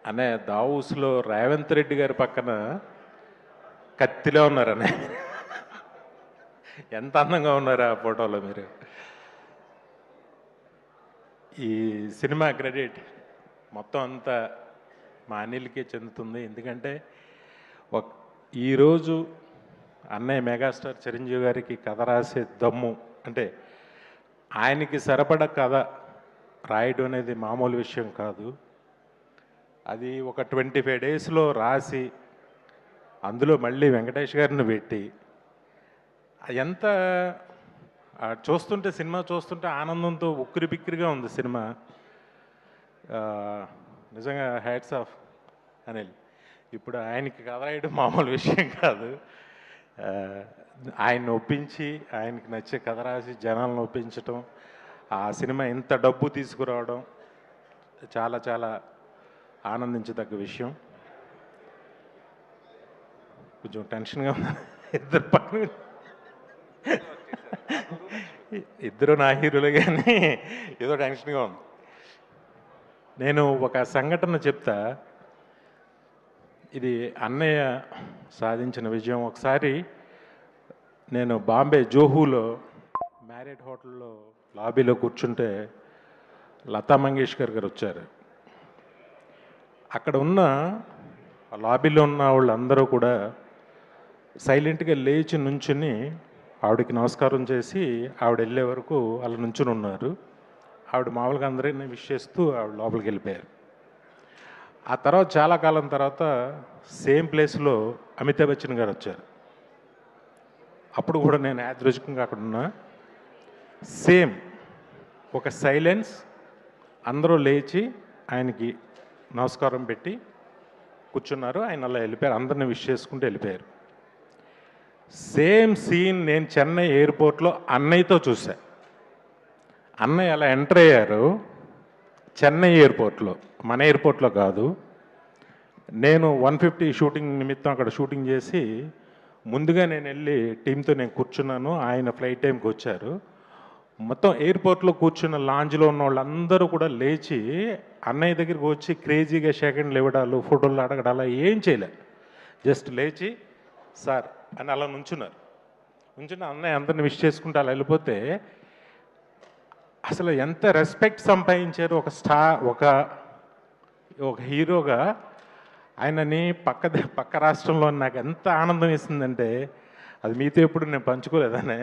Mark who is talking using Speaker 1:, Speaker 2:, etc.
Speaker 1: అనే దావూస్లో రేవంత్ రెడ్డి గారి పక్కన కత్తిలో ఉన్నారనే. ఎంత అందంగా ఉన్నారు ఆ ఫోటోలో మీరు. ఈ సినిమా క్రెడిట్ మొత్తం అంతా మా అనిల్కే చెందుతుంది. ఎందుకంటే ఈరోజు అన్నయ్య మెగాస్టార్ చిరంజీవి గారికి కథ రాసే దమ్ము అంటే ఆయనకి సరిపడ కథ రాయడం అనేది మామూలు విషయం కాదు. అది ఒక 25 డేస్లో రాసి అందులో మళ్ళీ వెంకటేష్ గారిని పెట్టి ఎంత చూస్తుంటే సినిమా చూస్తుంటే ఆనందంతో ఉక్కిరి బిక్కిరిగా ఉంది సినిమా. నిజంగా హ్యాట్స్ ఆఫ్ అనిల్. ఇప్పుడు ఆయనకి కథ రాయడం మామూలు విషయం కాదు. ఆయన్ని ఒప్పించి ఆయనకి నచ్చే కథ రాసి జనాలను ఒప్పించటం, ఆ సినిమా ఇంత డబ్బు తీసుకురావడం చాలా చాలా ఆనందించదగ్గ విషయం. కొంచెం టెన్షన్గా ఉంది. ఇద్దరు పక్కన ఇద్దరు నా హీరోలు, కానీ ఏదో టెన్షన్గా ఉంది. నేను ఒక సంఘటన చెప్తా. ఇది అన్నయ్య సాధించిన విజయం. ఒకసారి నేను బాంబే జోహూలో మ్యారియట్ హోటల్లో లాబీలో కూర్చుంటే లతా మంగేష్కర్ గారు వచ్చారు. అక్కడ ఉన్న లాబీలో ఉన్న వాళ్ళందరూ కూడా సైలెంట్గా లేచి నుంచుని ఆవిడకి నమస్కారం చేసి ఆవిడ వెళ్ళే వరకు అలా నుంచుని ఉన్నారు. ఆవిడ మామూలుగా అందరినీ విష్ చేస్తూ ఆవిడ లోపలికి వెళ్ళిపోయారు. ఆ తర్వాత చాలా కాలం తర్వాత సేమ్ ప్లేస్లో అమితాబ్ బచ్చన్ గారు వచ్చారు. అప్పుడు కూడా నేను యాదృచ్ఛికంగా అక్కడ ఉన్నా. సేమ్ ఒక సైలెన్స్, అందరూ లేచి ఆయనకి నమస్కారం పెట్టి కూర్చున్నారు. ఆయన అలా వెళ్ళిపోయారు, అందరిని విష్ చేసుకుంటూ వెళ్ళిపోయారు. సేమ్ సీన్ నేను చెన్నై ఎయిర్పోర్ట్లో అన్నయ్యతో చూసా. అన్నయ్య అలా ఎంటర్ అయ్యారు చెన్నై ఎయిర్పోర్ట్లో, మన ఎయిర్పోర్ట్లో కాదు. నేను 150 షూటింగ్ నిమిత్తం అక్కడ షూటింగ్ చేసి ముందుగా నేను వెళ్ళి టీంతో నేను కూర్చున్నాను. ఆయన ఫ్లైట్ టైంకి వచ్చారు. మొత్తం ఎయిర్పోర్ట్లో కూర్చున్న లాంజ్లో ఉన్న వాళ్ళందరూ కూడా లేచి అన్నయ్య దగ్గరికి వచ్చి క్రేజీగా సెకండ్లు ఇవ్వడాలు, ఫోటోలు అడగడాలు ఏం చేయలే. జస్ట్ లేచి సార్ అని అలా నుంచున్నారు. నుంచున్న అన్నయ్య అందరిని విష్ చేసుకుంటూ అలా వెళ్ళిపోతే అసలు ఎంత రెస్పెక్ట్ సంపాదించారు ఒక స్టార్, ఒక హీరోగా. ఆయనని పక్క రాష్ట్రంలో నాకు ఎంత ఆనందం ఇస్తుందంటే అది మీతో ఎప్పుడు నేను పంచుకోలేదనే.